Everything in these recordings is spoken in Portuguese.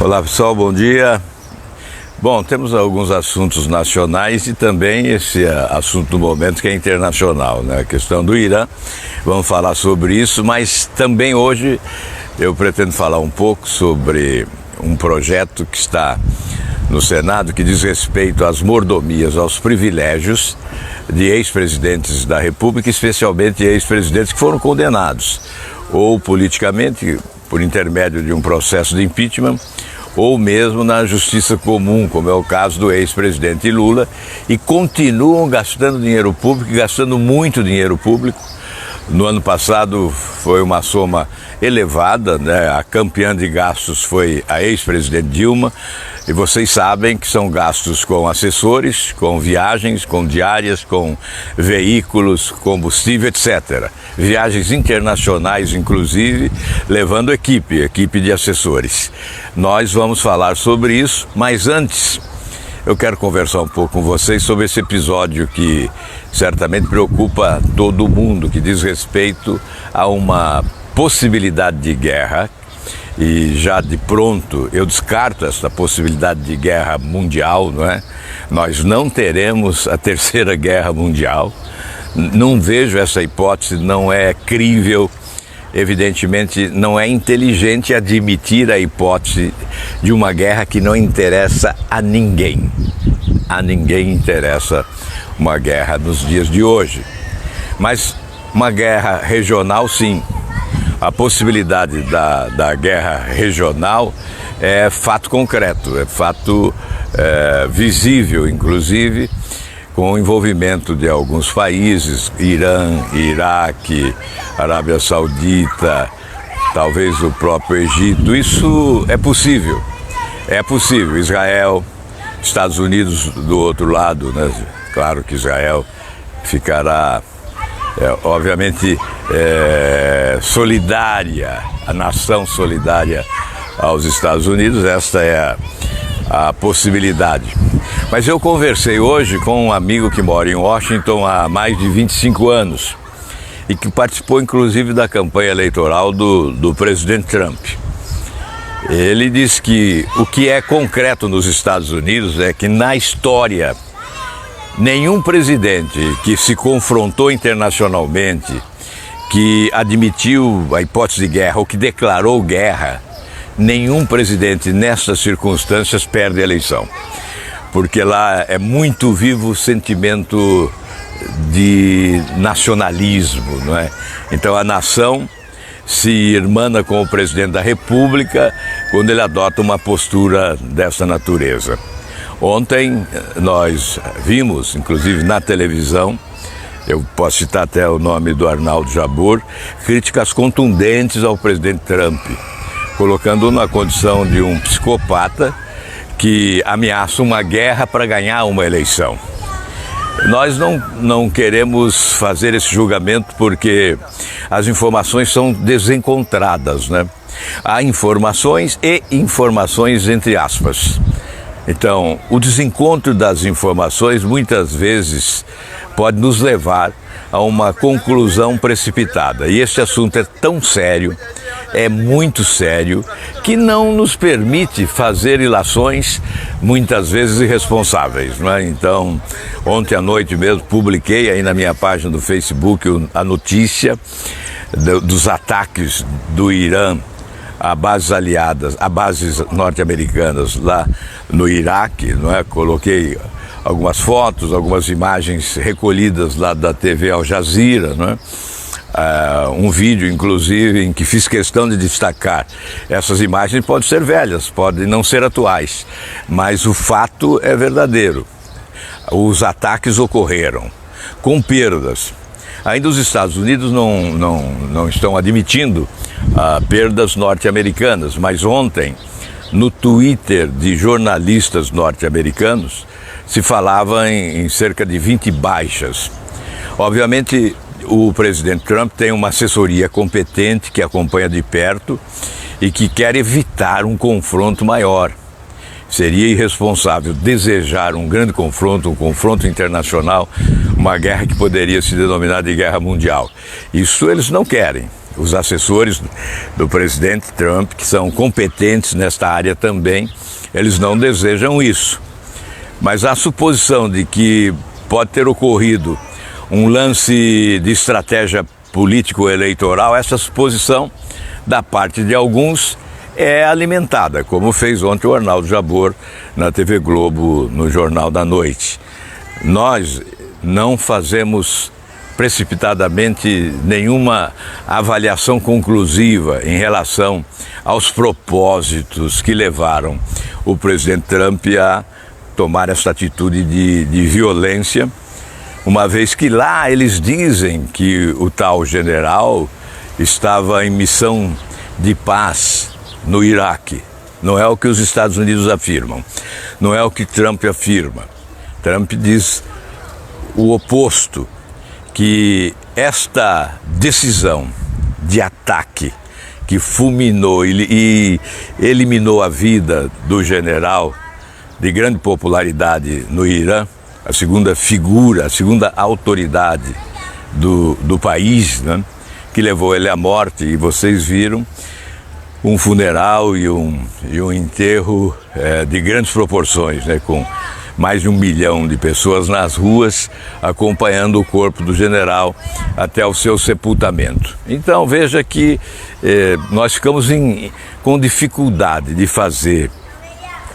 Olá pessoal, bom dia. Bom, temos alguns assuntos nacionais e também esse assunto do momento que é internacional, né? A questão do Irã, vamos falar sobre isso, mas também hoje eu pretendo falar um pouco sobre um projeto que está no Senado que diz respeito às mordomias, aos privilégios de ex-presidentes da República, especialmente ex-presidentes que foram condenados, ou politicamente, por intermédio de um processo de impeachment, ou mesmo na justiça comum, como é o caso do ex-presidente Lula, e continuam gastando dinheiro público, gastando muito dinheiro público. No ano passado foi uma soma elevada, né? A campeã de gastos foi a ex-presidente Dilma, e vocês sabem que são gastos com assessores, com viagens, com diárias, com veículos, combustível, etc. Viagens internacionais, inclusive, levando equipe de assessores. Nós vamos falar sobre isso, mas antes eu quero conversar um pouco com vocês sobre esse episódio que certamente preocupa todo mundo, que diz respeito a uma possibilidade de guerra. E já de pronto eu descarto essa possibilidade de guerra mundial, não é? Nós não teremos a terceira guerra mundial, não vejo essa hipótese, não é crível. Evidentemente não é inteligente admitir a hipótese de uma guerra que não interessa a ninguém. A ninguém interessa uma guerra nos dias de hoje. Mas uma guerra regional, sim. A possibilidade da guerra regional é fato concreto, é fato visível, inclusive, com o envolvimento de alguns países, Irã, Iraque, Arábia Saudita, talvez o próprio Egito. Isso é possível, Israel, Estados Unidos do outro lado, né? Claro que Israel ficará, obviamente, solidária, a nação solidária aos Estados Unidos, esta é a possibilidade. Mas eu conversei hoje com um amigo que mora em Washington há mais de 25 anos e que participou inclusive da campanha eleitoral do presidente Trump. Ele diz que o que é concreto nos Estados Unidos é que na história nenhum presidente que se confrontou internacionalmente, que admitiu a hipótese de guerra ou que declarou guerra, nenhum presidente nessas circunstâncias perde a eleição. Porque lá é muito vivo o sentimento de nacionalismo, não é? Então a nação se irmana com o presidente da República quando ele adota uma postura dessa natureza. Ontem nós vimos, inclusive na televisão, eu posso citar até o nome do Arnaldo Jabor, críticas contundentes ao presidente Trump, colocando-o na condição de um psicopata que ameaça uma guerra para ganhar uma eleição. Nós não queremos fazer esse julgamento porque as informações são desencontradas, né? Há informações e informações entre aspas. Então, o desencontro das informações muitas vezes pode nos levar a uma conclusão precipitada. E este assunto é tão sério, é muito sério, que não nos permite fazer ilações muitas vezes irresponsáveis, não é? Então, ontem à noite mesmo publiquei aí na minha página do Facebook a notícia dos ataques do Irã a bases aliadas, a bases norte-americanas lá no Iraque, não é? Coloquei algumas fotos, algumas imagens recolhidas lá da TV Al Jazeera, não é? Um vídeo, inclusive, em que fiz questão de destacar. Essas imagens podem ser velhas, podem não ser atuais, mas o fato é verdadeiro. Os ataques ocorreram, com perdas. Ainda os Estados Unidos não estão admitindo perdas norte-americanas, mas ontem, no Twitter de jornalistas norte-americanos, se falava em cerca de 20 baixas. Obviamente, o presidente Trump tem uma assessoria competente que acompanha de perto e que quer evitar um confronto maior. Seria irresponsável desejar um grande confronto, um confronto internacional, uma guerra que poderia se denominar de guerra mundial. Isso eles não querem. os assessores do presidente Trump, que são competentes nesta área também, eles não desejam isso. Mas a suposição de que pode ter ocorrido um lance de estratégia político-eleitoral, essa suposição, da parte de alguns, é alimentada, como fez ontem o Arnaldo Jabor na TV Globo, no Jornal da Noite. Nós não fazemos precipitadamente nenhuma avaliação conclusiva em relação aos propósitos que levaram o presidente Trump a tomar essa atitude de violência, uma vez que lá eles dizem que o tal general estava em missão de paz no Iraque. Não é o que os Estados Unidos afirmam, não é o que Trump afirma. Trump diz o oposto, que esta decisão de ataque que fulminou e eliminou a vida do general de grande popularidade no Irã, a segunda figura, a segunda autoridade do país, né, que levou ele à morte, e vocês viram um funeral e um enterro de grandes proporções, né, com mais de 1 milhão de pessoas nas ruas acompanhando o corpo do general até o seu sepultamento. Então veja que nós ficamos com dificuldade de fazer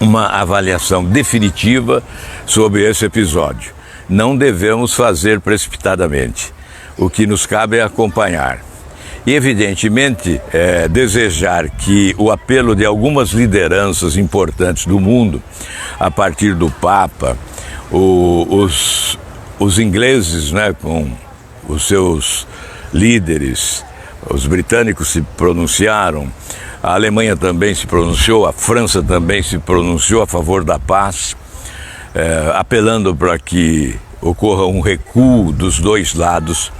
uma avaliação definitiva sobre esse episódio. Não devemos fazer precipitadamente. O que nos cabe é acompanhar. E, evidentemente, desejar que o apelo de algumas lideranças importantes do mundo, a partir do Papa, os ingleses, né, com os seus líderes, os britânicos se pronunciaram, a Alemanha também se pronunciou, a França também se pronunciou a favor da paz, apelando para que ocorra um recuo dos dois lados.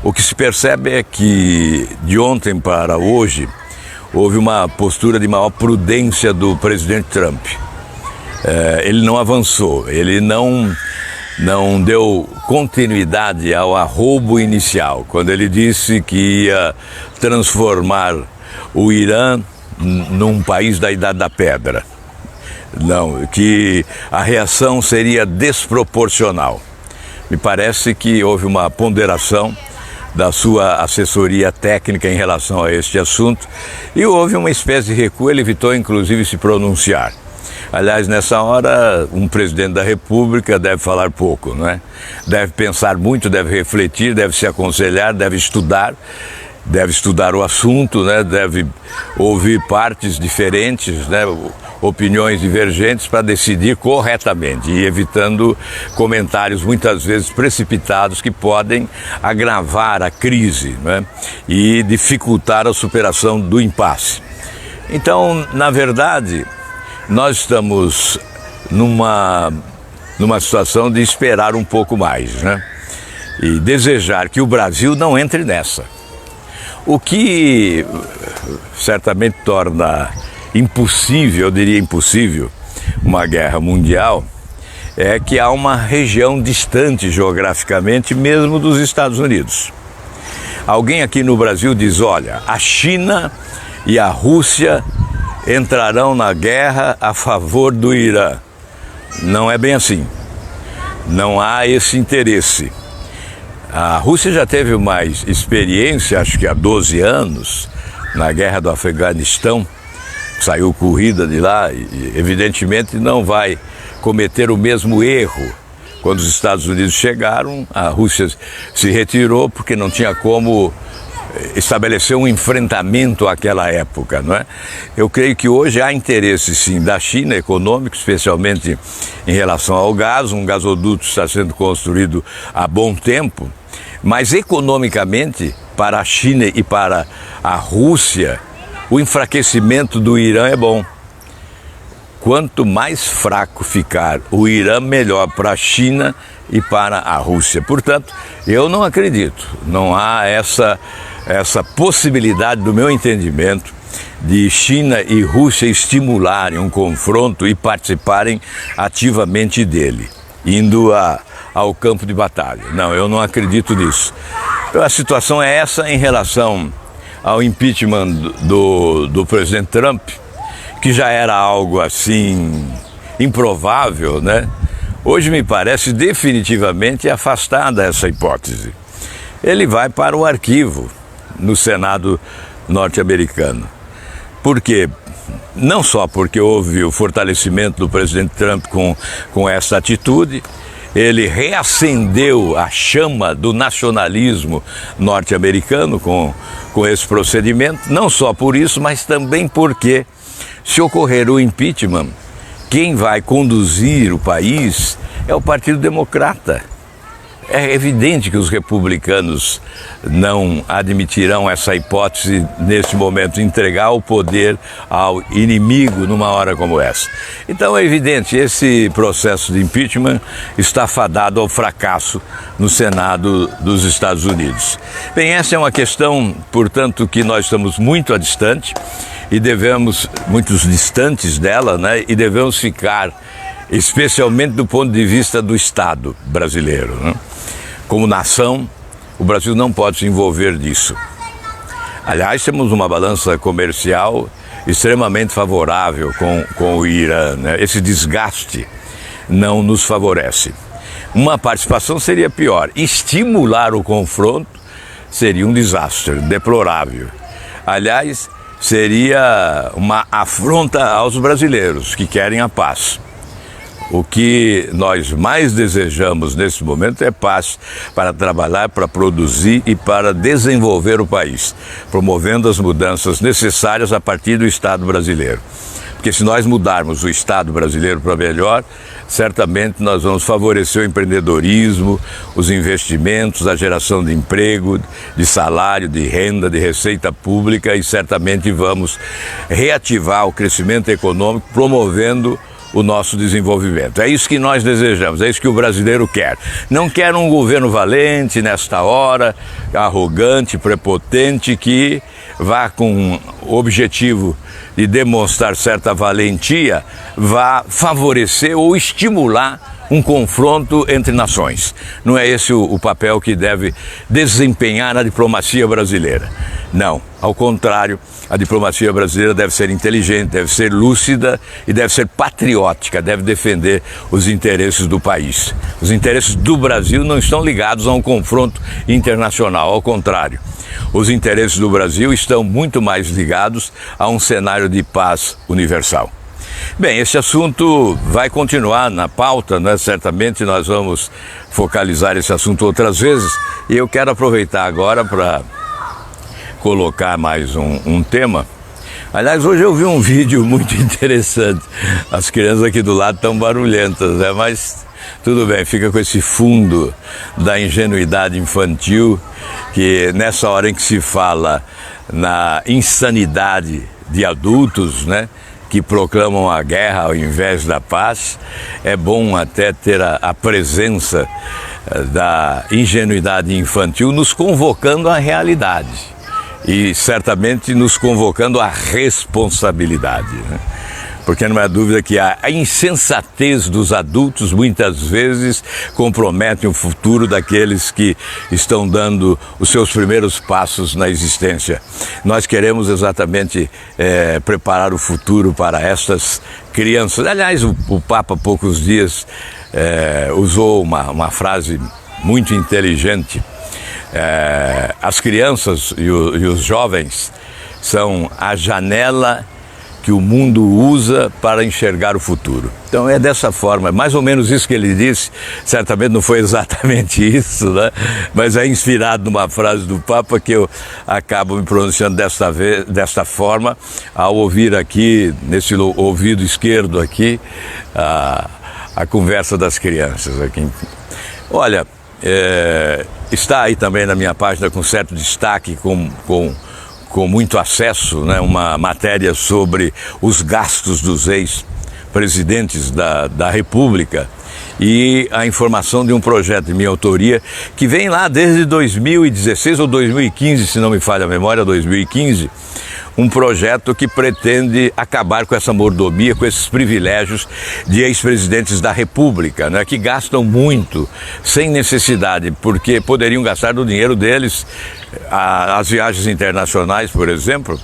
O que se percebe é que de ontem para hoje houve uma postura de maior prudência do presidente Trump. Ele não avançou, ele não deu continuidade ao arrobo inicial, quando ele disse que ia transformar o Irã num país da Idade da Pedra. Não, que a reação seria desproporcional. Me parece que houve uma ponderação da sua assessoria técnica em relação a este assunto e houve uma espécie de recuo. Ele evitou inclusive se pronunciar. Aliás, nessa hora, um presidente da República deve falar pouco, não é? Deve pensar muito, deve refletir, deve se aconselhar, deve estudar o assunto, né? Deve ouvir partes diferentes, né? Opiniões divergentes para decidir corretamente e evitando comentários muitas vezes precipitados que podem agravar a crise, né? E dificultar a superação do impasse. Então, na verdade, nós estamos numa situação de esperar um pouco mais, né? E desejar que o Brasil não entre nessa. O que certamente torna impossível, eu diria impossível, uma guerra mundial, é que há uma região distante geograficamente mesmo dos Estados Unidos. Alguém aqui no Brasil diz, olha, a China e a Rússia entrarão na guerra a favor do Irã. Não é bem assim. Não há esse interesse. A Rússia já teve mais experiência, acho que há 12 anos, na guerra do Afeganistão, saiu corrida de lá e evidentemente não vai cometer o mesmo erro. Quando os Estados Unidos chegaram, a Rússia se retirou porque não tinha como estabelecer um enfrentamento àquela época, não é? Eu creio que hoje há interesse sim da China econômico, especialmente em relação ao gás. Um gasoduto está sendo construído há bom tempo, mas economicamente para a China e para a Rússia o enfraquecimento do Irã é bom. Quanto mais fraco ficar o Irã, melhor para a China e para a Rússia. Portanto, eu não acredito, não há essa possibilidade, do meu entendimento, de China e Rússia estimularem um confronto e participarem ativamente dele, indo ao campo de batalha. Não, eu não acredito nisso. Então, a situação é essa em relação ao impeachment do presidente Trump, que já era algo assim improvável, né? Hoje me parece definitivamente afastada essa hipótese. Ele vai para o arquivo no Senado norte-americano. Por quê? Não só porque houve o fortalecimento do presidente Trump com essa atitude, ele reacendeu a chama do nacionalismo norte-americano com esse procedimento, não só por isso, mas também porque, se ocorrer o impeachment, quem vai conduzir o país é o Partido Democrata. É evidente que os republicanos não admitirão essa hipótese neste momento, entregar o poder ao inimigo numa hora como essa. Então é evidente, esse processo de impeachment está fadado ao fracasso no Senado dos Estados Unidos. Bem, essa é uma questão, portanto, que nós estamos muito distantes dela, né? E devemos ficar, especialmente do ponto de vista do Estado brasileiro, né? Como nação, o Brasil não pode se envolver nisso. Aliás, temos uma balança comercial extremamente favorável com o Irã, né? Esse desgaste não nos favorece. Uma participação seria pior. Estimular o confronto seria um desastre deplorável. Aliás, seria uma afronta aos brasileiros que querem a paz. O que nós mais desejamos nesse momento é paz para trabalhar, para produzir e para desenvolver o país, promovendo as mudanças necessárias a partir do Estado brasileiro. Porque se nós mudarmos o Estado brasileiro para melhor, certamente nós vamos favorecer o empreendedorismo, os investimentos, a geração de emprego, de salário, de renda, de receita pública e certamente vamos reativar o crescimento econômico, promovendo o nosso desenvolvimento. É isso que nós desejamos, é isso que o brasileiro quer. Não quer um governo valente nesta hora, arrogante, prepotente, que vá com o objetivo de demonstrar certa valentia, vá favorecer ou estimular um confronto entre nações. Não é esse o papel que deve desempenhar a diplomacia brasileira. Não, ao contrário, a diplomacia brasileira deve ser inteligente, deve ser lúcida e deve ser patriótica, deve defender os interesses do país. Os interesses do Brasil não estão ligados a um confronto internacional, ao contrário. Os interesses do Brasil estão muito mais ligados a um cenário de paz universal. Bem, esse assunto vai continuar na pauta, né? Certamente nós vamos focalizar esse assunto outras vezes e eu quero aproveitar agora para colocar mais um tema. Aliás, hoje eu vi um vídeo muito interessante. As crianças aqui do lado estão barulhentas, né? Mas tudo bem, fica com esse fundo da ingenuidade infantil, que nessa hora em que se fala na insanidade de adultos, né, que proclamam a guerra ao invés da paz, é bom até ter a presença da ingenuidade infantil nos convocando à realidade e certamente nos convocando à responsabilidade, né? Porque não há dúvida que a insensatez dos adultos muitas vezes compromete o futuro daqueles que estão dando os seus primeiros passos na existência. Nós queremos exatamente preparar o futuro para estas crianças. Aliás, o Papa há poucos dias usou uma frase muito inteligente. As crianças e os jovens são a janela que o mundo usa para enxergar o futuro. Então é dessa forma, mais ou menos isso que ele disse, certamente não foi exatamente isso, né? Mas é inspirado numa frase do Papa que eu acabo me pronunciando desta forma, ao ouvir aqui, nesse ouvido esquerdo aqui, a conversa das crianças aqui. Olha, está aí também na minha página com certo destaque, com muito acesso, né, uma matéria sobre os gastos dos ex-presidentes da República e a informação de um projeto de minha autoria que vem lá desde 2016 ou 2015, se não me falha a memória, 2015, um projeto que pretende acabar com essa mordomia, com esses privilégios de ex-presidentes da República, né, que gastam muito, sem necessidade, porque poderiam gastar do dinheiro deles. As viagens internacionais, por exemplo.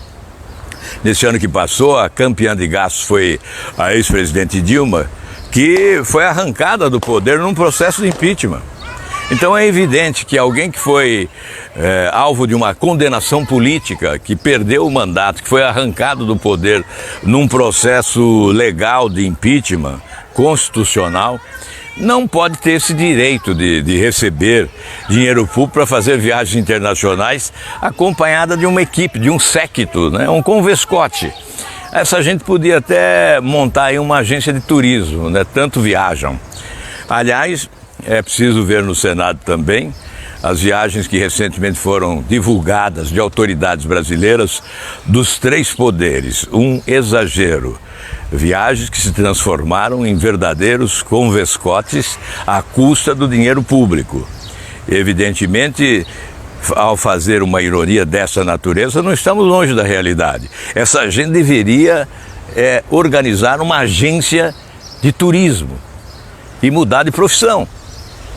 Nesse ano que passou, a campeã de gastos foi a ex-presidente Dilma, que foi arrancada do poder num processo de impeachment. Então é evidente que alguém que foi alvo de uma condenação política, que perdeu o mandato, que foi arrancado do poder num processo legal de impeachment, constitucional, não pode ter esse direito de receber dinheiro público para fazer viagens internacionais acompanhada de uma equipe, de um séquito, né? Um convescote. Essa gente podia até montar aí uma agência de turismo, né? Tanto viajam. Aliás, é preciso ver no Senado também as viagens que recentemente foram divulgadas de autoridades brasileiras dos três poderes. Um exagero. Viagens que se transformaram em verdadeiros convescotes à custa do dinheiro público. Evidentemente, ao fazer uma ironia dessa natureza, não estamos longe da realidade. Essa gente deveria organizar uma agência de turismo e mudar de profissão.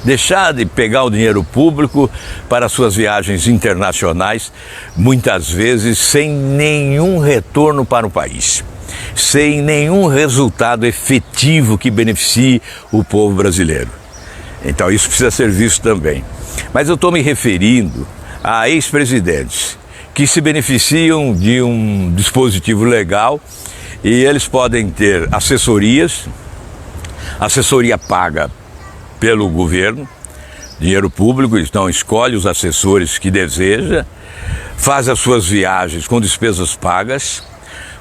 Deixar de pegar o dinheiro público para suas viagens internacionais, muitas vezes sem nenhum retorno para o país, sem nenhum resultado efetivo que beneficie o povo brasileiro. Então isso precisa ser visto também. Mas eu estou me referindo a ex-presidentes que se beneficiam de um dispositivo legal e eles podem ter assessoria paga pelo governo, dinheiro público, então escolhe os assessores que deseja, faz as suas viagens com despesas pagas,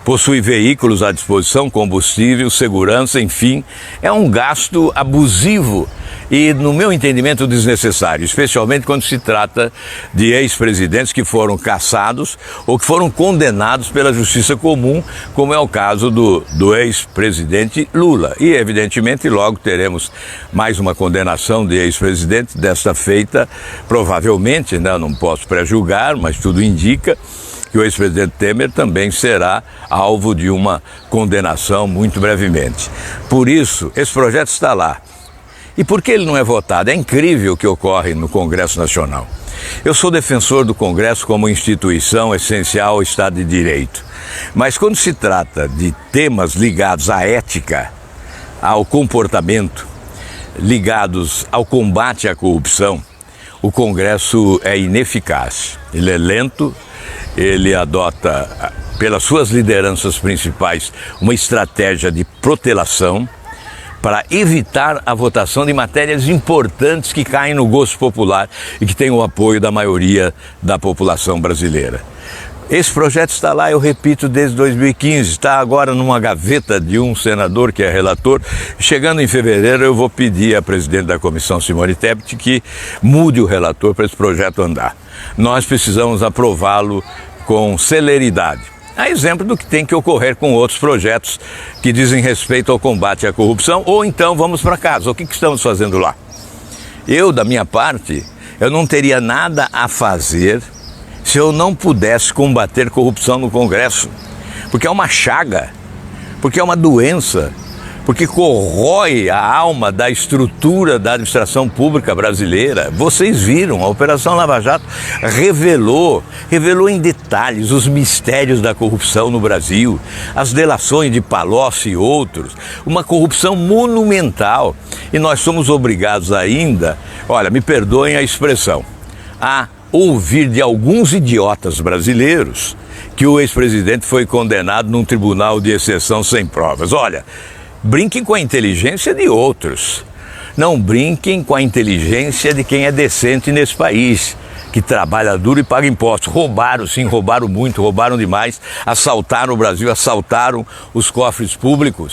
possui veículos à disposição, combustível, segurança, enfim, é um gasto abusivo e, no meu entendimento, desnecessário, especialmente quando se trata de ex-presidentes que foram cassados ou que foram condenados pela justiça comum, como é o caso do ex-presidente Lula. E, evidentemente, logo teremos mais uma condenação de ex-presidente, desta feita, provavelmente, né, não posso pré-julgar, mas tudo indica que o ex-presidente Temer também será alvo de uma condenação muito brevemente. Por isso, esse projeto está lá. E por que ele não é votado? É incrível o que ocorre no Congresso Nacional. Eu sou defensor do Congresso como instituição essencial ao Estado de Direito. Mas quando se trata de temas ligados à ética, ao comportamento, ligados ao combate à corrupção, o Congresso é ineficaz. Ele é lento, ele adota, pelas suas lideranças principais, uma estratégia de protelação para evitar a votação de matérias importantes que caem no gosto popular e que têm o apoio da maioria da população brasileira. Esse projeto está lá, eu repito, desde 2015, está agora numa gaveta de um senador que é relator. Chegando em fevereiro, eu vou pedir à presidente da comissão, Simone Tebet, que mude o relator para esse projeto andar. Nós precisamos aprová-lo com celeridade. A exemplo do que tem que ocorrer com outros projetos que dizem respeito ao combate à corrupção, ou então vamos para casa. O que estamos fazendo lá? Eu, da minha parte, eu não teria nada a fazer se eu não pudesse combater corrupção no Congresso, porque é uma chaga, porque é uma doença, porque corrói a alma da estrutura da administração pública brasileira. Vocês viram, a Operação Lava Jato revelou em detalhes os mistérios da corrupção no Brasil, as delações de Palocci e outros, uma corrupção monumental. E nós somos obrigados ainda, olha, me perdoem a expressão, a ouvir de alguns idiotas brasileiros que o ex-presidente foi condenado num tribunal de exceção sem provas. Olha, brinquem com a inteligência de outros. Não brinquem com a inteligência de quem é decente nesse país, que trabalha duro e paga impostos. Roubaram, sim, roubaram muito, roubaram demais, assaltaram o Brasil, assaltaram os cofres públicos.